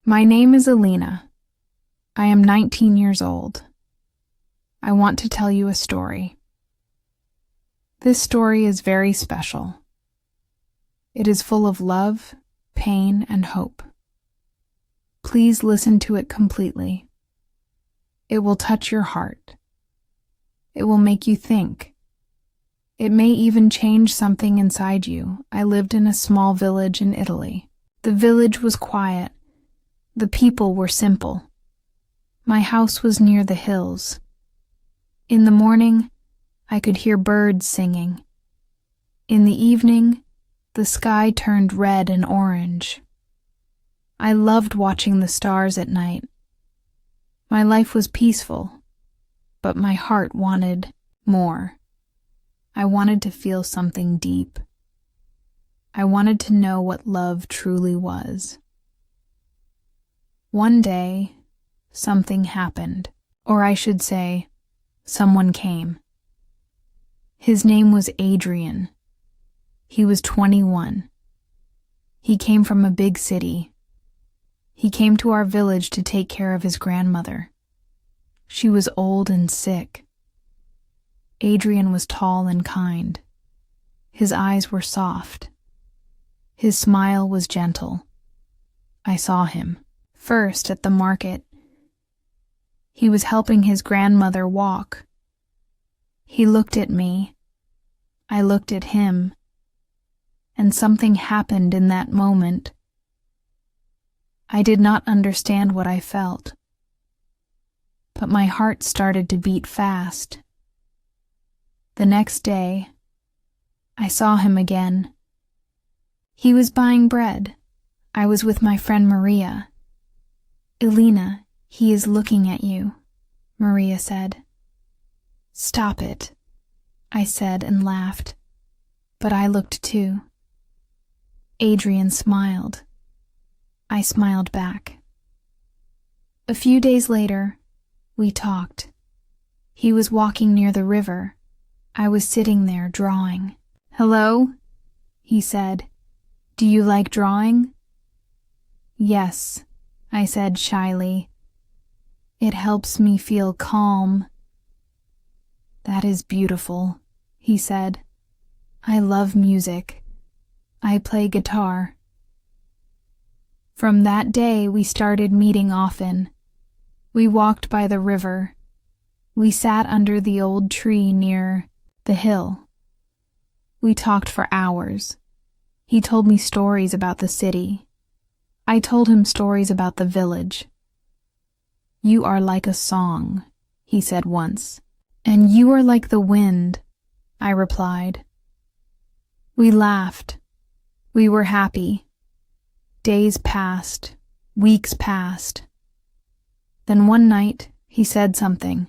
My name is Alina. I am 19 years old. I want to tell you a story. This story is very special. It is full of love, pain, and hope. Please listen to it completely. It will touch your heart. It will make you think. It may even change something inside you. I lived in a small village in Italy. The village was quiet. The people were simple. My house was near the hills. In the morning, I could hear birds singing. In the evening, the sky turned red and orange. I loved watching the stars at night. My life was peaceful, but my heart wanted more. I wanted to feel something deep. I wanted to know what love truly was. One day, something happened, or I should say, someone came. His name was Adrian. He was 21. He came from a big city. He came to our village to take care of his grandmother. She was old and sick. Adrian was tall and kind. His eyes were soft. His smile was gentle. I saw him first at the market. He was helping his grandmother walk. He looked at me. I looked at him. And something happened in that moment. I did not understand what I felt, but my heart started to beat fast. The next day, I saw him again. He was buying bread. I was with my friend Maria. "Alina, he is looking at you," Maria said. "Stop it," I said and laughed, but I looked too. Adrian smiled. I smiled back. A few days later, we talked. He was walking near the river. I was sitting there drawing. "Hello?" he said. "Do you like drawing?" "Yes," I said shyly. "It helps me feel calm." "That is beautiful," he said. "I love music. I play guitar." From that day, we started meeting often. We walked by the river. We sat under the old tree near the hill. We talked for hours. He told me stories about the city. I told him stories about the village. "You are like a song," he said once. "And you are like the wind," I replied. We laughed. We were happy. Days passed. Weeks passed. Then one night, he said something.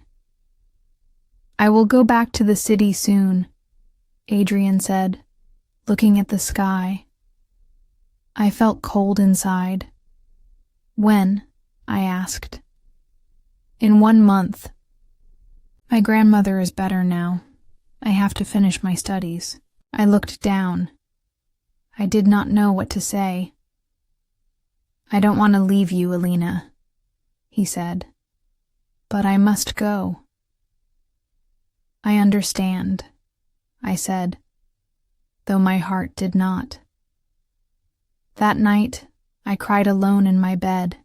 "I will go back to the city soon," Adrian said, looking at the sky. I felt cold inside. "When?" I asked. "In 1 month. My grandmother is better now. I have to finish my studies." I looked down. I did not know what to say. "I don't want to leave you, Alina," he said. "But I must go." "I understand," I said, though my heart did not. That night, I cried alone in my bed.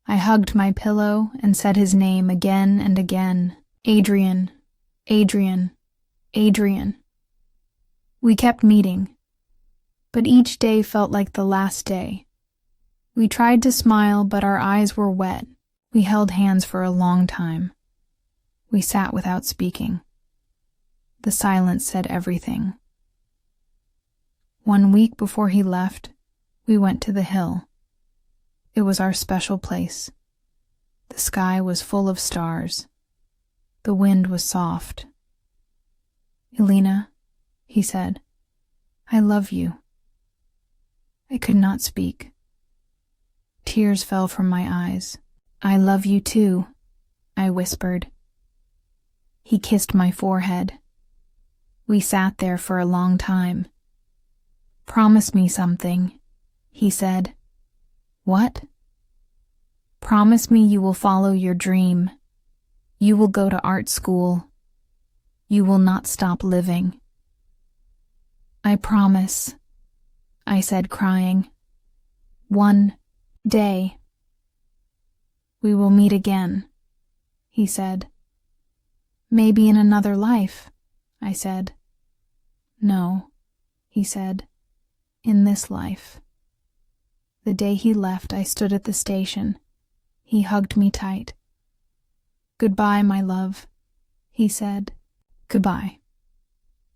I hugged my pillow and said his name again and again. "Adrian, Adrian, Adrian." We kept meeting, but each day felt like the last day. We tried to smile, but our eyes were wet. We held hands for a long time. We sat without speaking. The silence said everything. 1 week before he left, we went to the hill. It was our special place. The sky was full of stars. The wind was soft. "Alina," he said, "I love you." I could not speak. Tears fell from my eyes. "I love you too," I whispered. He kissed my forehead. We sat there for a long time. "Promise me something," he said. "What?" Promise me you will follow your dream. You will go to art school. You will not stop living. I promise, I said, crying. One day. We will meet again, he said. Maybe in another life, I said. No, he said, in this life. The day he left, I stood at the station. He hugged me tight. Goodbye, my love, he said. Goodbye,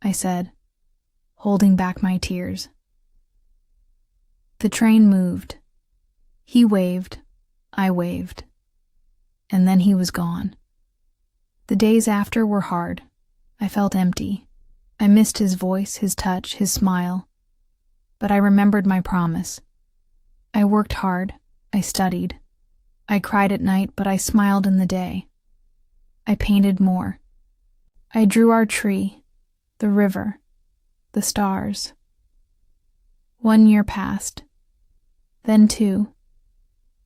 I said, holding back my tears. The train moved. He waved, I waved, and then he was gone. The days after were hard. I felt empty. I missed his voice, his touch, his smile. But I remembered my promise. I worked hard. I studied. I cried at night, but I smiled in the day. I painted more. I drew our tree, the river, the stars. 1 year passed, then 2,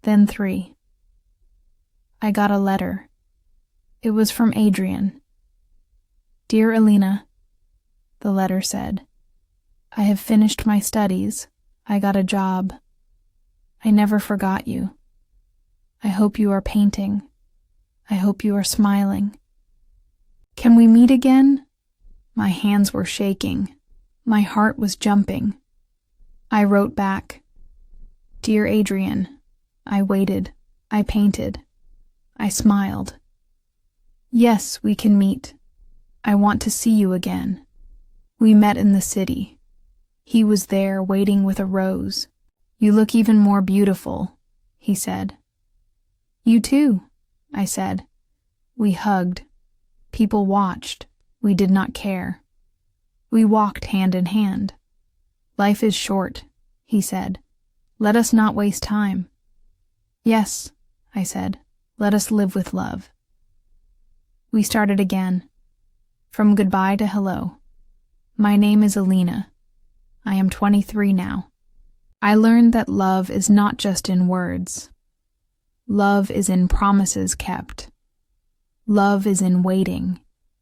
then 3. I got a letter. It was from Adrian. Dear Elena, the letter said, I have finished my studies. I got a job. I never forgot you. I hope you are painting. I hope you are smiling. Can we meet again? My hands were shaking. My heart was jumping. I wrote back, Dear Adrian, I waited. I painted. I smiled. Yes, we can meet. I want to see you again. We met in the city. He was there waiting with a rose. You look even more beautiful, he said. You too, I said. We hugged. People watched. We did not care. We walked hand in hand. Life is short, he said. Let us not waste time. Yes, I said. Let us live with love. We started again. From goodbye to hello. My name is Elena. I am 23 now. I learned that love is not just in words. Love is in promises kept. Love is in waiting,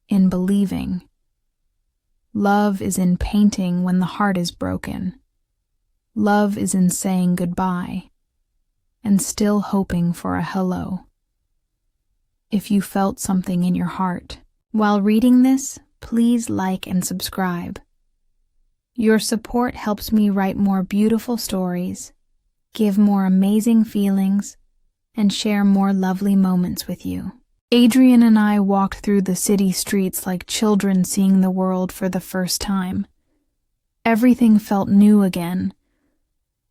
in believing. Love is in painting when the heart is broken. Love is in saying goodbye and still hoping for a hello. If you felt something in your heart while reading this, please like and subscribe. Your support helps me write more beautiful stories, give more amazing feelings, and share more lovely moments with you. Adrian and I walked through the city streets like children seeing the world for the first time. Everything felt new again.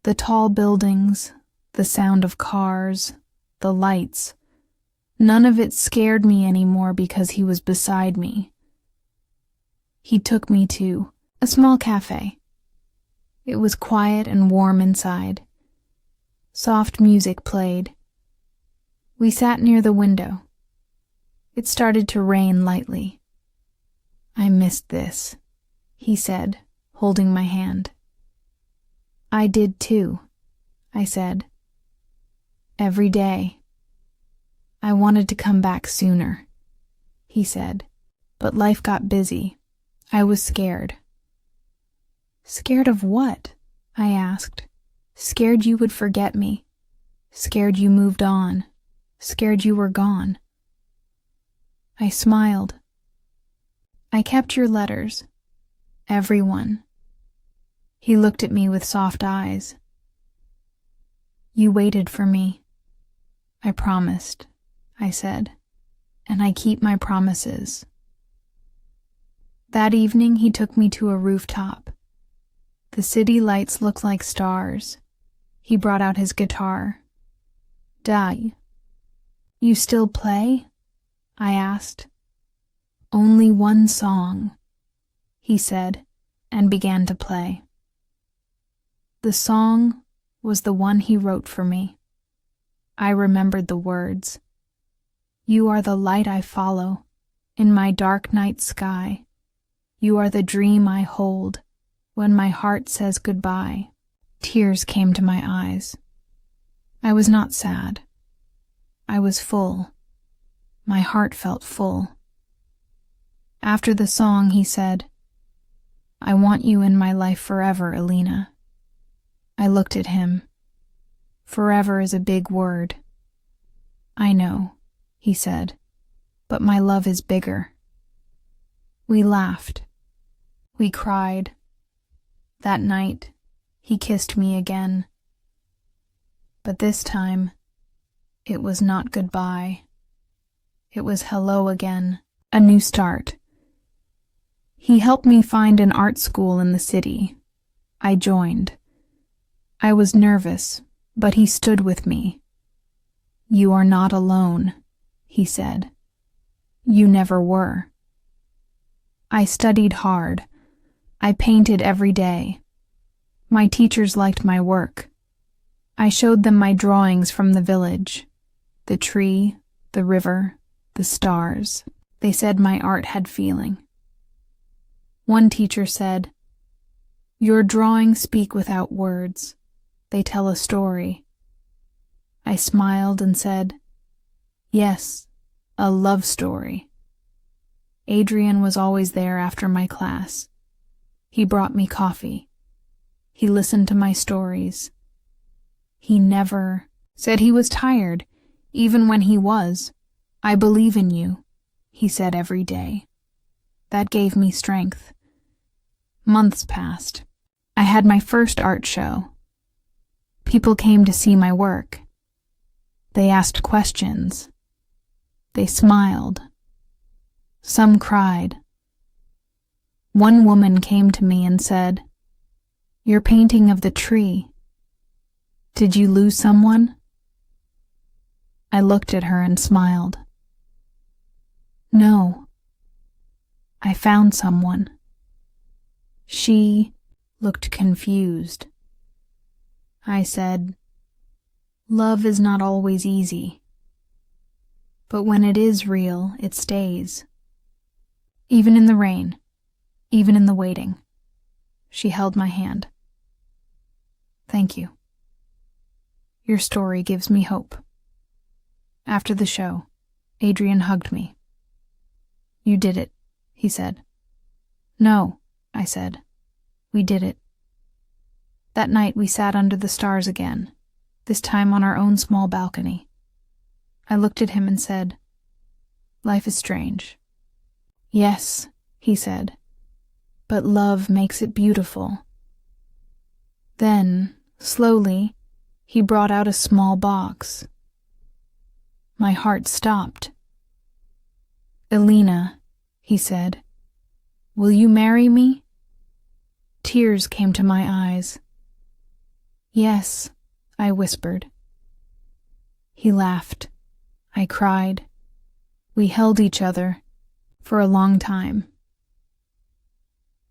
The tall buildings, the sound of cars, the lights. None of it scared me anymore because he was beside me. He took me to a small cafe. It was quiet and warm inside. Soft music played. We sat near the window. It started to rain lightly. I missed this, he said, holding my hand. I did too, I said. Every day. I wanted to come back sooner, he said, but life got busy. I was scared. Scared of what? I asked. Scared you would forget me. Scared you moved on. Scared you were gone. I smiled. I kept your letters. Every one. He looked at me with soft eyes. You waited for me. I promised, I said, and I keep my promises. That evening he took me to a rooftop. The city lights looked like stars. He brought out his guitar. Die. You still play? I asked. Only one song, he said, and began to play. The song was the one he wrote for me. I remembered the words. You are the light I follow in my dark night sky. You are the dream I hold when my heart says goodbye. Tears came to my eyes. I was not sad. I was full. My heart felt full. After the song, he said, "I want you in my life forever, Alina." I looked at him. Forever is a big word. "I know," he said, "but my love is bigger." We laughed. We cried. That night, he kissed me again. But this time, it was not goodbye. It was hello again, a new start. He helped me find an art school in the city. I joined. I was nervous, but he stood with me. "You are not alone," he said. "You never were." I studied hard. I painted every day. My teachers liked my work. I showed them my drawings from the village, the tree, the river, the stars. They said my art had feeling. One teacher said, "Your drawings speak without words. They tell a story." I smiled and said, "Yes, a love story." Adrian was always there after my class. He brought me coffee. He listened to my stories. He never said he was tired, even when he was. "I believe in you," he said every day. That gave me strength. Months passed. I had my first art show. People came to see my work. They asked questions. They smiled. Some cried. One woman came to me and said, "Your painting of the tree. Did you lose someone?" I looked at her and smiled. "No. I found someone." She looked confused. I said, "Love is not always easy. But when it is real, it stays. Even in the rain, even in the waiting." She held my hand. "Thank you. Your story gives me hope." After the show, Adrian hugged me. "You did it," he said. "No," I said. "We did it." That night we sat under the stars again, this time on our own small balcony. I looked at him and said, "Life is strange." "Yes," he said, "but love makes it beautiful." Then, slowly, he brought out a small box. My heart stopped. "Alina," he said, "will you marry me?" Tears came to my eyes. "Yes," I whispered. He laughed. I cried. We held each other for a long time.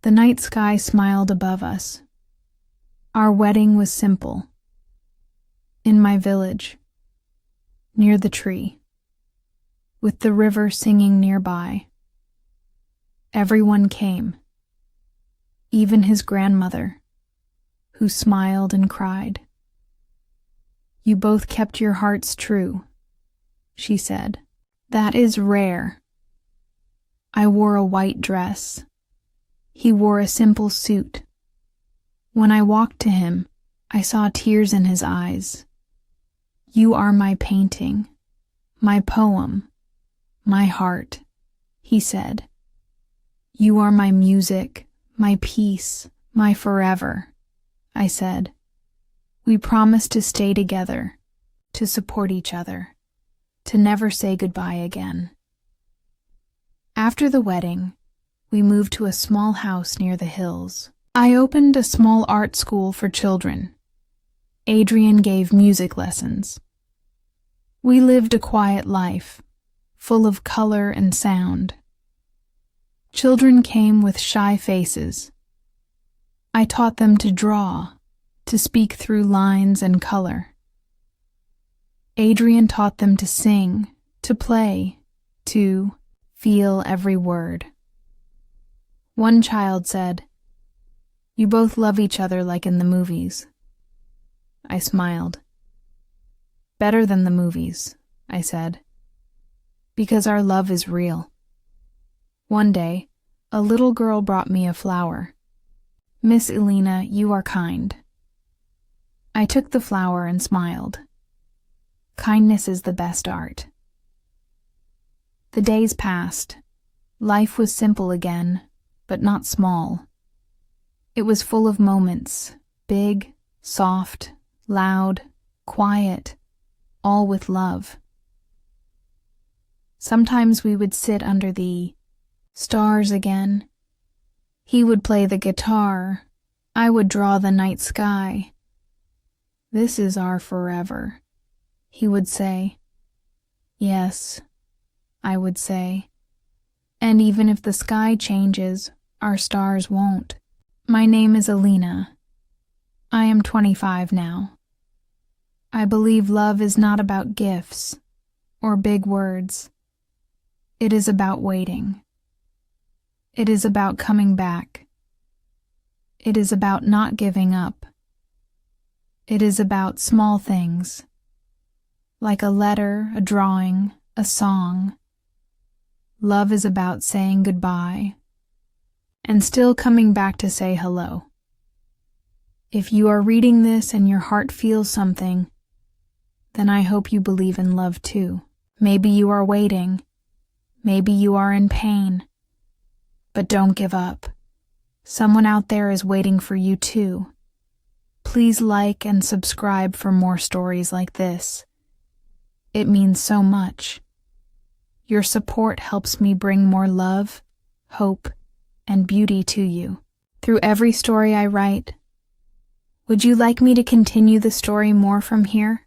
The night sky smiled above us. Our wedding was simple. In my village, near the tree, with the river singing nearby. Everyone came, even his grandmother, who smiled and cried. "You both kept your hearts true," she said. "That is rare." I wore a white dress. He wore a simple suit. When I walked to him, I saw tears in his eyes. "You are my painting, my poem, my heart," he said. "You are my music, my peace, my forever," I said. We promised to stay together, to support each other, to never say goodbye again. After the wedding, we moved to a small house near the hills. I opened a small art school for children. Adrian gave music lessons. We lived a quiet life, full of color and sound. Children came with shy faces. I taught them to draw, to speak through lines and color. Adrian taught them to sing, to play, to feel every word. One child said, "You both love each other like in the movies." I smiled. "Better than the movies," I said. Because our love is real. One day, a little girl brought me a flower. Miss Elena, you are kind. I took the flower and smiled. Kindness is the best art. The days passed. Life was simple again, but not small. It was full of moments, big, soft, loud, quiet, all with love. Sometimes we would sit under the stars again. He would play the guitar, I would draw the night sky. This is our forever, he would say. Yes, I would say. And even if the sky changes, our stars won't. My name is Elena. I am 25 now. I believe love is not about gifts or big words. It is about waiting. It is about coming back. It is about not giving up. It is about small things, like a letter, a drawing, a song. Love is about saying goodbye and still coming back to say hello. If you are reading this and your heart feels something, then I hope you believe in love too. Maybe you are waiting. Maybe you are in pain. But don't give up. Someone out there is waiting for you too. Please like and subscribe for more stories like this. It means so much. Your support helps me bring more love, hope, and beauty to you through every story I write. Would you like me to continue the story more from here?